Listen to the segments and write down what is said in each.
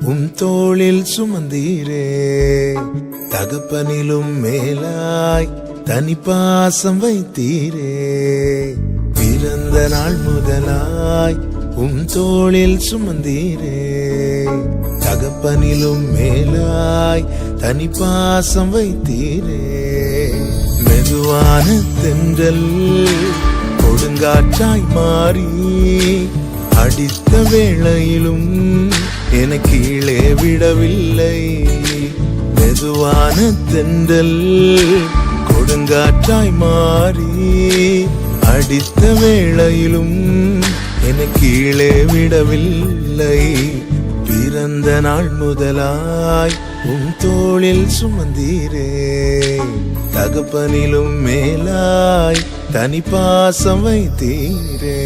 தோளில் சுமந்தீரே. தகப்பனிலும் மேலாய் தனி பாசம் வைத்தீரே. பிறந்த நாள் முதலாய் தோளில் சுமந்தீரே. தகப்பனிலும் மேலாய் தனி பாசம் வைத்தீரே. மெதுவான தென்றல் கொடுங்காற்றாய் மாறி அடித்த வேளையிலும் என கீழே விடவில்லை. மெதுவான தென்றல் கொடுங்காற்றாய் மாறி அடித்த வேளையிலும் என கீழே விடவில்லை. பிறந்த நாள் முதலாய் தோளில் சுமந்தீரே. தகப்பனிலும் மேலாய் தனி பாசம் வைத்தீரே.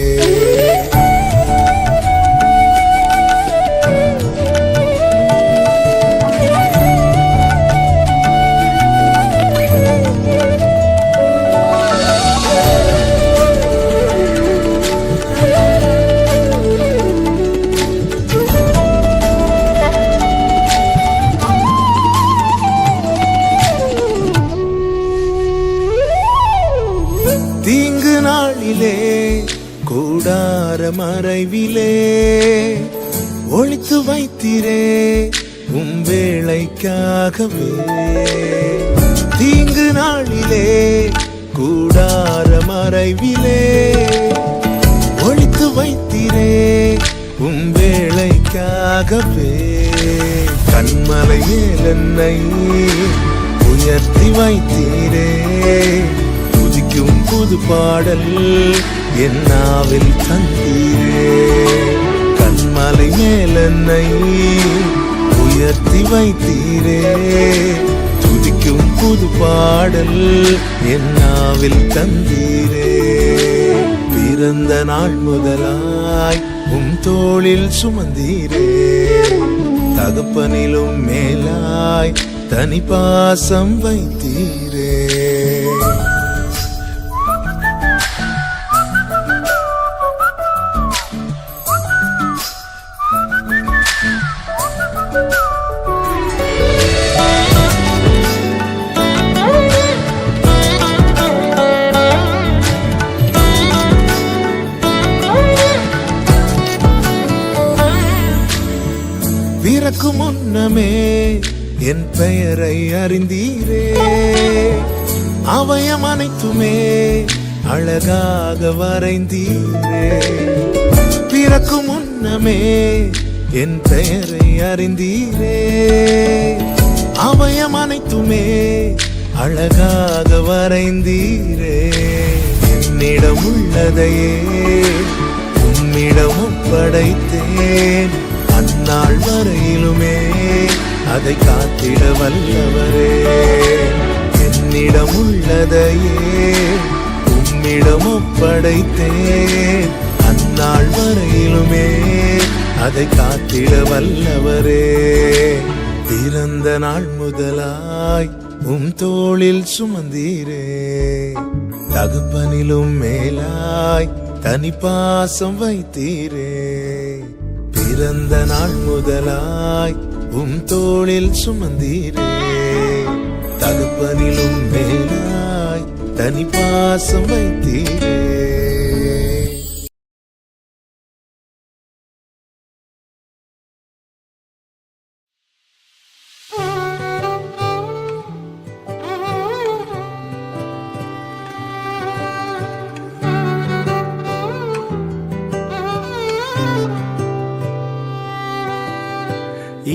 தீங்கு நாளிலே கூடார மறைவிலே ஒளித்து வைத்தீரே வேளைக்காகவே. தீங்கு நாளிலே கூடார மறைவிலே ஒளித்து வைத்தீரே வேளைக்காகவே. கண்மலை மேல் என்னை உயர்த்தி வைத்தீரே. துதிக்கும் புது பாடல் என் நாவில் தந்தீரே. கண்மலை மேல் என்னை உயர்த்தி வைத்தீரே. துதிக்கும் புது பாடல் என் நாவில் தந்தீரே. பிறந்த நாள் முதலாய் தோளில் சுமந்தீரே. தகப்பனிலும் மேலாய் தனி பாசம் வைத்தீரே. பிறக்கு முன்னமே என் பெயரை அறிந்தீரே. அவயம் அனைத்துமே அழகாக வரைந்தீரே. பிறக்கு முன்னமே என் பெயரை அறிந்தீரே. அவயம் அனைத்துமே அழகாக வரைந்தீரே. என்னிடம் உள்ளதையே உம்மிடம் ஒப்படைத்தேன். அந்நாள் வரையிலுமே அதை காத்திட வல்லவரே. என்னிடம் உள்ளதையே உம்மிடம் ஒப்படைத்தேன். அந்நாள் வரையிலுமே அதை காத்திட வல்லவரே. பிறந்த நாள் முதலாய் தோளில் சுமந்தீரே. தகப்பனிலும் மேலாய் தனி பாசம் வைத்தீரே. பிறந்த நாள் முதலாய் தோளில் சுமந்தீரே. தகப்பனிலும் மேலாய் தனி பாசம் வைத்தீரே.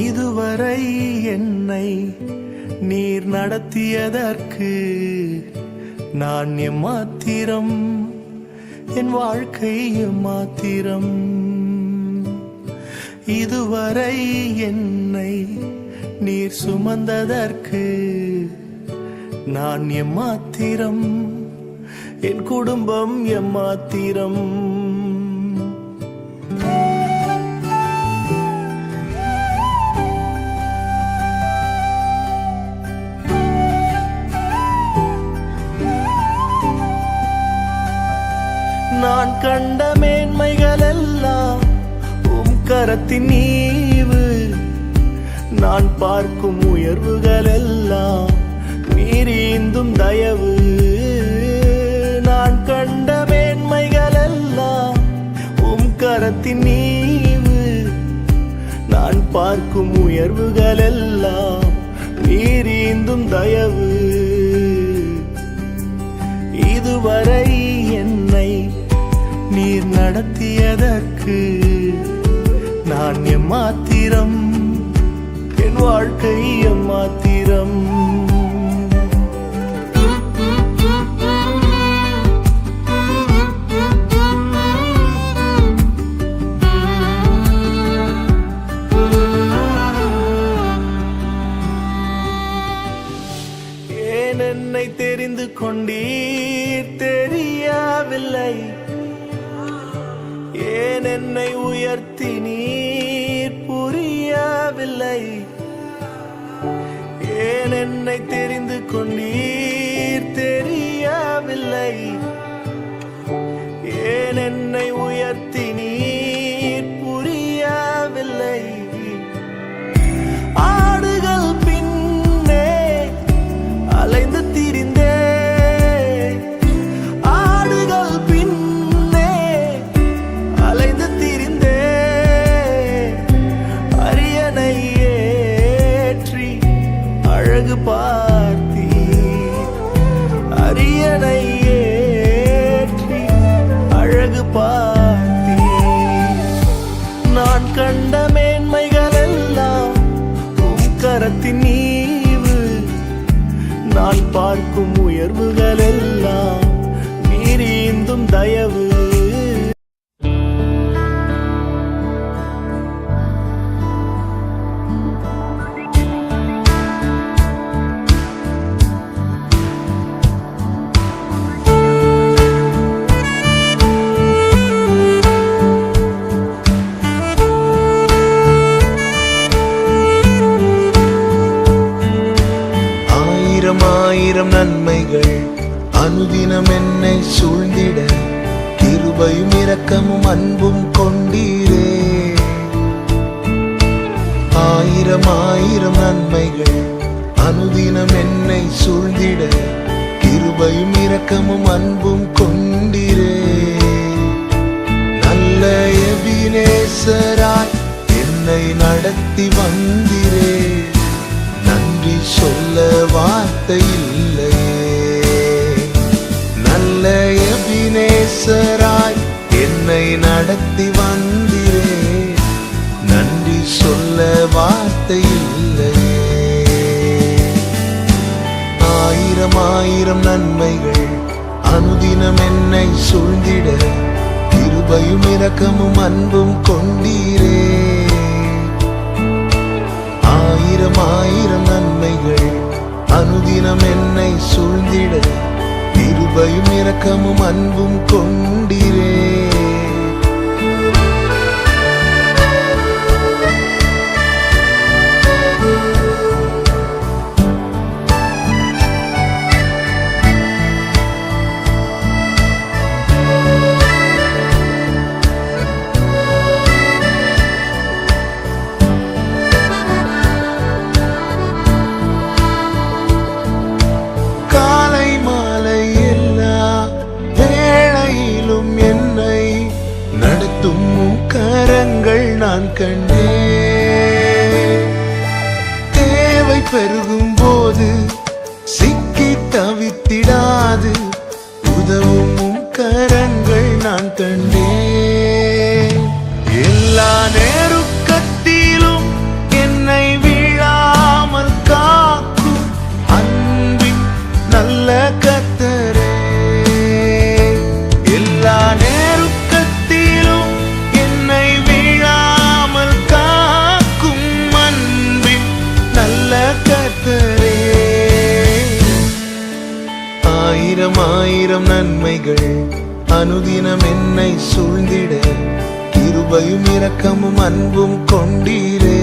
இதுவரை என்னை நீர் நடத்தியதற்கு நான் எம்மாத்திரம், என் வாழ்க்கை எம்மாத்திரம். இதுவரை என்னை நீர் சுமந்ததற்கு நான் எம்மாத்திரம், என் குடும்பம் எம்மாத்திரம். நான் கண்ட மேன்மைகள் எல்லாம் கரத்தின் நீவு. பார்க்கும் உயர்வுகள் எல்லாம் மீறிந்தும் தயவு, நான் கண்ட மேன்மைகள் எல்லாம் கரத்தின் நீவு. நான் பார்க்கும் உயர்வுகள் எல்லாம் மீறிந்தும் தயவு. இதுவரை என்னை நீர் நடத்தியதற்கு நான் எம்மாத்திரம், என் வாழ்க்கை எம்மாத்திரம். என்னை தெரிந்து கொண்டீர் தெரியவில்லை, ஏன் என்னை உயர்த்தி நீர் புரியவில்லை, ஏன் என்னை தெரிந்து கொண்டீர் தெரியவில்லை, ஏன் என்னை உயர்த்தி நீர் புரியவில்லை. ஆடுகள் பின்னே அலைந்து திரிந்தே, ஆடுகள் பின்னே அலைந்து திரிந்தே, அரியணை ஏற்றி அழகு பார்த்தீர், அரியணை ஏற்றி அழகு பார்த்தீர். நான் கண்ட மேன்மைகள் எல்லாம் கரத்தின் நீவு, நான் பார்க்கும் உயர்வுகள் எல்லாம் மீறிந்தும் தயவு. ஆயிரம் நன்மைகள் அனுதினம் என்னை சூழ்ந்திட, கிருபையும் இரக்கமும் அன்பும் கொண்டீரே. ஆயிரம் ஆயிரம் நன்மைகள் அனுதினம் என்னை சூழ்ந்திட, கிருபையும் இரக்கமும் அன்பும் கொண்டீரே. நல்ல எபினேசராய் என்னை நடத்தி வந்தீரே, நன்றி சொல்ல வார்த்தை இல்லையே. நல்ல எபினேசராய் என்னை நடத்தி வந்தீரே, நன்றி சொல்ல வார்த்தை இல்லையே. ஆயிரம் ஆயிரம் நன்மைகள் அனுதினம் என்னை சூழ்ந்திட, கிருபையும் இரக்கமும் அன்பும் கொண்டீரே. ஆயிரம் ஆயிரம் நன்மைகள் அனுதினம் என்னை சூழ்ந்திட, கிருபையும் இரக்கமும் அன்பும் கொண்டீரே. கரங்கள் நான் கண்டேன், தேவை பெருகும் போது சிக்கி தவித்திடாது உதவும் கரங்கள் நான் கண்டேன். எல்லா நெருக்கத்திலும் என்னை வீழாமல் காக்கும் அன்பின் நல்ல கர்த்தரே. எல்லா ஆயிரம் ஆயிரம் நன்மைகள் அனுதினம் என்னை சூழ்ந்திட, கிருபையும் இரக்கமும் அன்பும் கொண்டீரே.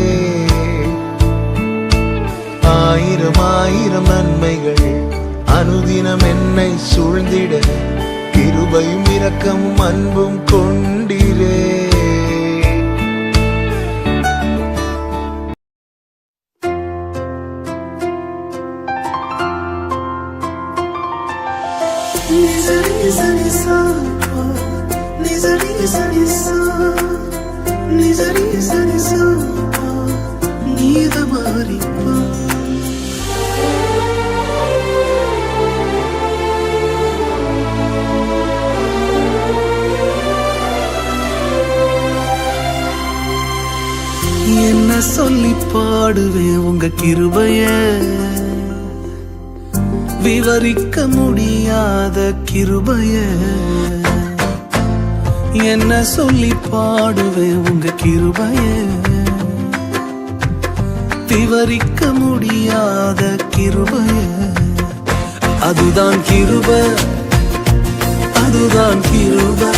ஆயிரம் ஆயிரம் நன்மைகள் அனுதினம் என்னை சூழ்ந்திட, கிருபையும் இரக்கமும் அன்பும் கொண்டீரே. சரி சா நீ சரி சரி சா நீ சரி சரி சா நீத மாறிப்பா. என்ன சொல்லி பாடுவேன் உங்க கிருபைய, விவரிக்க முடியாத கிருபைய. என்ன சொல்லி பாடுவேன் உங்க கிருபைய, விவரிக்க முடியாத கிருபைய. அதுதான் கிருபை, அதுதான் கிருபை.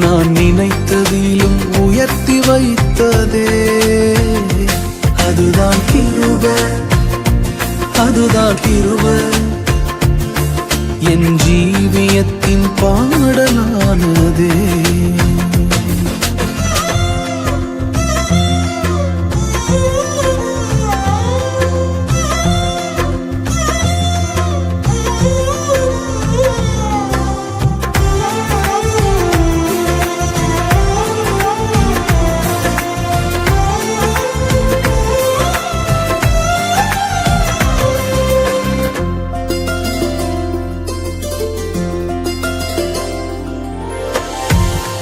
நான் நினைத்ததிலும் உயர்த்தி வைத்ததே. அதுதான் கிருபை, அதுதான் கிருபை. என் ஜீவியத்தின் பாடலானதே.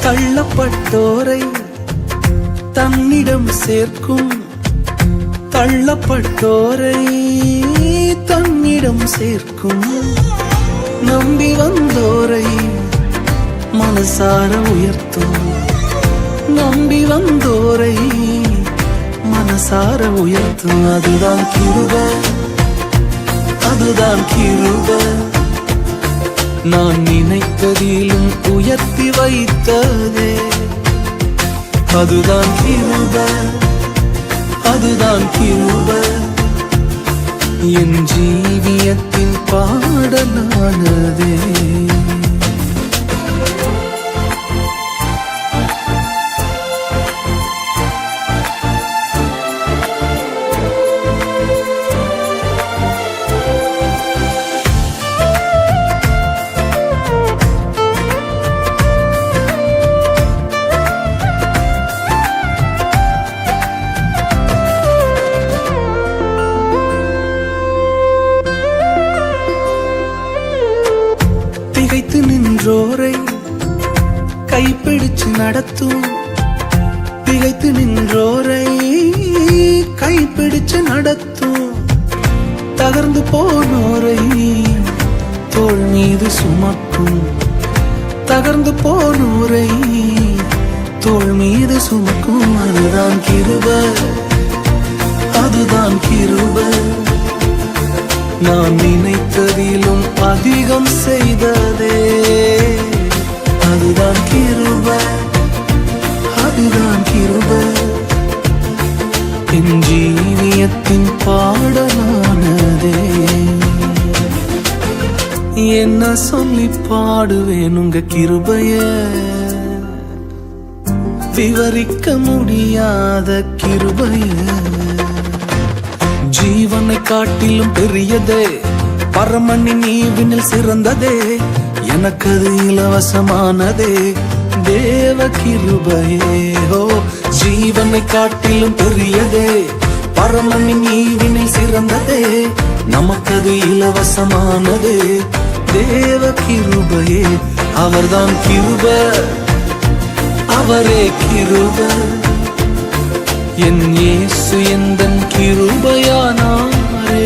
தள்ளப்பட்டோரை தன்னிடம் சேர்க்கும், தள்ளப்பட்டோரை தன்னிடம் சேர்க்கும். நம்பி வந்தோரை மனசார உயர்த்தும், நம்பி வந்தோரை மனசார உயர்த்தும். அதுதான் கிருபை, அதுதான் கிருபை. நான் நினைத்ததிலும் உயர்த்தி வைத்ததே. அதுதான் கிருபை, அதுதான் கிருபை. என் ஜீவியத்தின் பாடலானதே. திகைத்து நின்றோரை கைப்பிடிச்சு நடத்தும், திகைத்து நின்றோரை கைப்பிடிச்சு நடத்தும். தகர்ந்து போனோரை தோள் மீது சுமக்கும், தகர்ந்து போனோரை தோள் மீது சுமக்கும். அதுதான் கிருபை, அதுதான் கிருபை. நான் நினைத்ததிலும் அதிகம் செய்ததே. அதுதான் கிருபை, அதுதான் கிருபை. என் ஜீவியத்தின் பாடலானதே. என்ன சொல்லி பாடுவேன் உங்க கிருபைய, விவரிக்க முடியாத கிருபைய. ஜீவனை காட்டிலும் பெரியதே, பரமனின் ஈவினில் சிறந்ததே. எனக்கு அது இலவசமானதே, தேவ கிருபையே. ஓ, ஜீவனை காட்டிலும் பெரியதே, பரமனின் ஈவினில் சிறந்ததே. நமக்கது இலவசமானதே, தேவ கிருபையே. அவர்தான் கிருபை, அவரே கிருபை. என் இயேசு எந்தன் கிருபையானாரே.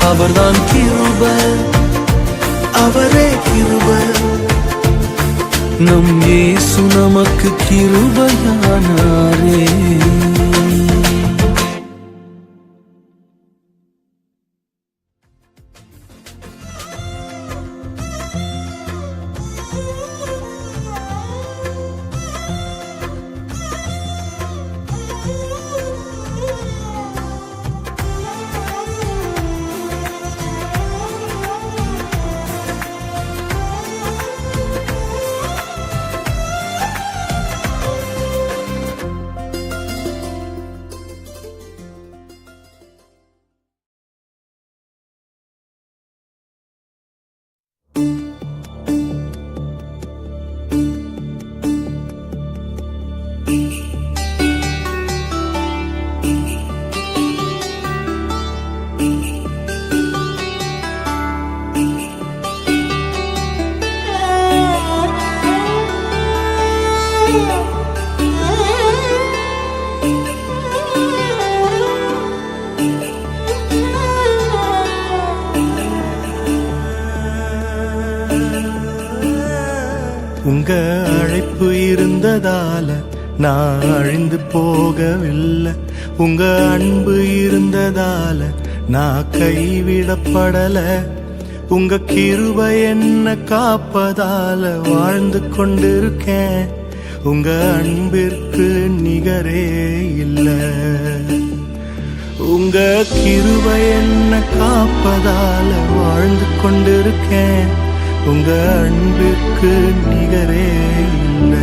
அவர்தான் கிருபை, அவரே கிருபை. நம் இயேசு நமக்கு கிருபையானாரே. இருந்ததால நான் அழிந்து போகவில்லை. உங்க அன்பு இருந்ததால நான் கைவிடப்படல. உங்க கிருபை என்ன காப்பதால வாழ்ந்து கொண்டிருக்கேன். உங்க அன்பிற்கு நிகரே இல்ல. உங்க கிருபை என்ன காப்பதால வாழ்ந்து கொண்டிருக்கேன். உங்க அன்பிற்கு நிகரே இல்ல.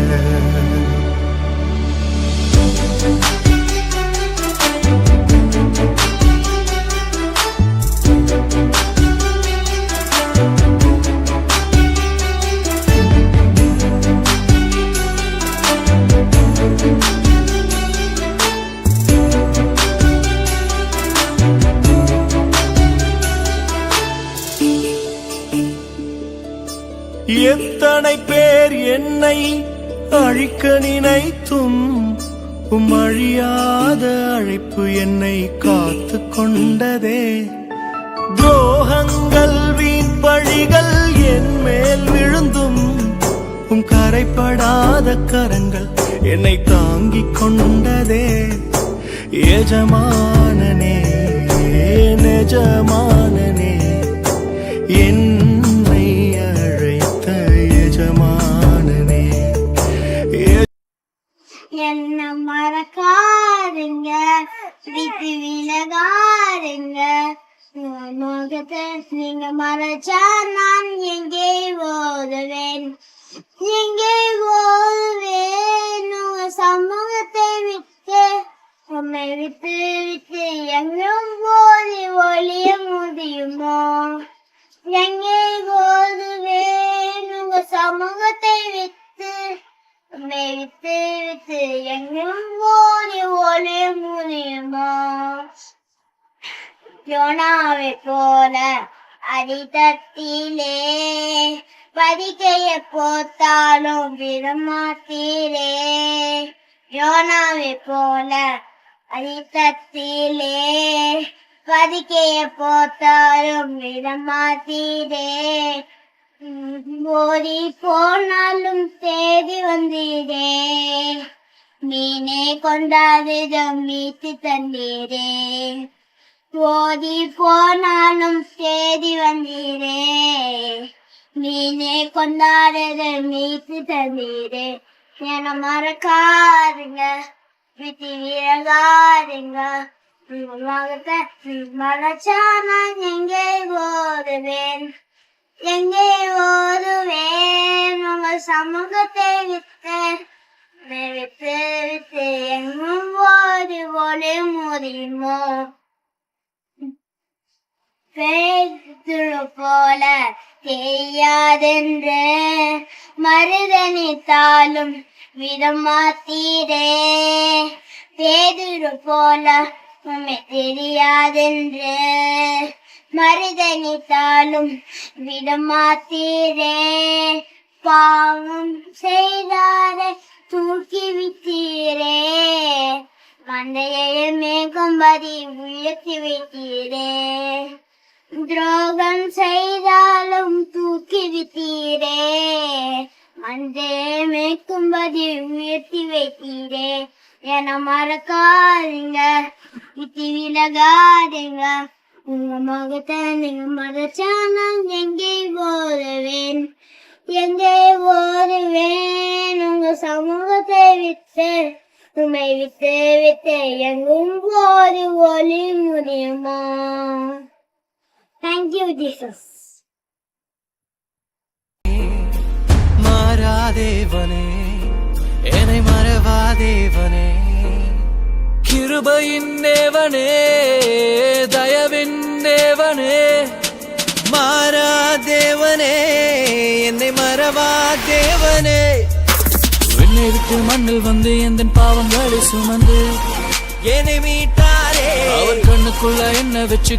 எத்தனை பேர் என்னை அழிக்க நினைத்தும் அழியாத அழைப்பு என்னை காத்து கொண்டதே. துரோகங்கள் வீண் பழிகள் என் மேல் விழுந்தும் கரைப்படாத கரங்கள் என்னை தாங்கிக் கொண்டதே. எஜமானனே நெஜமானனே என்னை அழைத்த எஜமானனே. என்ன மறக்காருங்க, விட்டு விலகாருங்க. முகத்தை நீங்க மறைச்சா நான் எங்கே ஓதுவேன், எங்கே ஓதுவேன். உங்க சமூகத்தை விட்டு உண்மை விட்டு விட்டு எங்கும் போதி ஒளிய முடியுமோ? எங்கே ஓதுவேன் உங்க சமூகத்தை விட்டு உண்மை விட்டு விட்டு எங்கும் போதி ஒளிய முடியுமோ? யோனாவை போல அடித்தட்டிலே பதிக்கைய போத்தாலும் விடமாட்டீரே. யோனாவை போல அடித்தட்டிலே பதிக்கைய போத்தாலும் விடமாட்டீரே. ஓடி போனாலும் தேடி வந்தீரே. மீனே கொண்டாடிடம் மீட்டு தந்தீரே. ஓடி போனாலும் தேடி வந்தீரே. மீனே கொண்டாடிடம் மீட்டு தந்தீரே. என மறக்காருங்க, விட்டு விலகாருங்க. மகத்தை மறைச்சா நான் எங்கே ஓதுவேன், எங்கே ஓதுவேன். உங்க சமூகத்தை விட்டு விட்டு விட்டு எங்கும் ஓடி ஒளி முடியுமோ? பேதுரு போல தெரியாதென்று மறுதனித்தாலும் விடமாத்தீரே. பேதுரு போல உண்மை தெரியாதென்று மறுதனித்தாலும் விடமாத்தீரே. பாவம் செய்தாரை தூக்கி விட்டீரே. மந்தையை மேகும்படி உயர்த்தி வைத்தீரே. துரோகம் செய்தாலும் தூக்கி விட்டீரே. மந்தையை மேய்க்கும்படி உயர்த்தி வைத்தீரே. என மறக்காதீங்க, விட்டு விலகாதீங்க. உங்க முகத்தை நீங்க மறைச்சா நான் எங்கே ஓதுவேன், எங்கே ஓதுவேன். உங்க சமூகத்தை விட்டு உண்மை விட்டு விட்டு எங்கும் ஓடி ஒளி முடியுமா? Thank you, Jesus. மாறாதேவனே, என்னை மறவாதேவனே, கிருபையின் தேவனே, தயவின் தேவனே. மாறாதேவனே, என்னை மறவாதேவனே. என்னை விட்டு மண்ணில் வந்து எந்த பாவங்களை சுமந்து என்னை மீட்டாரே. அவர் கண்ணுக்குள்ள என்ன வச்சு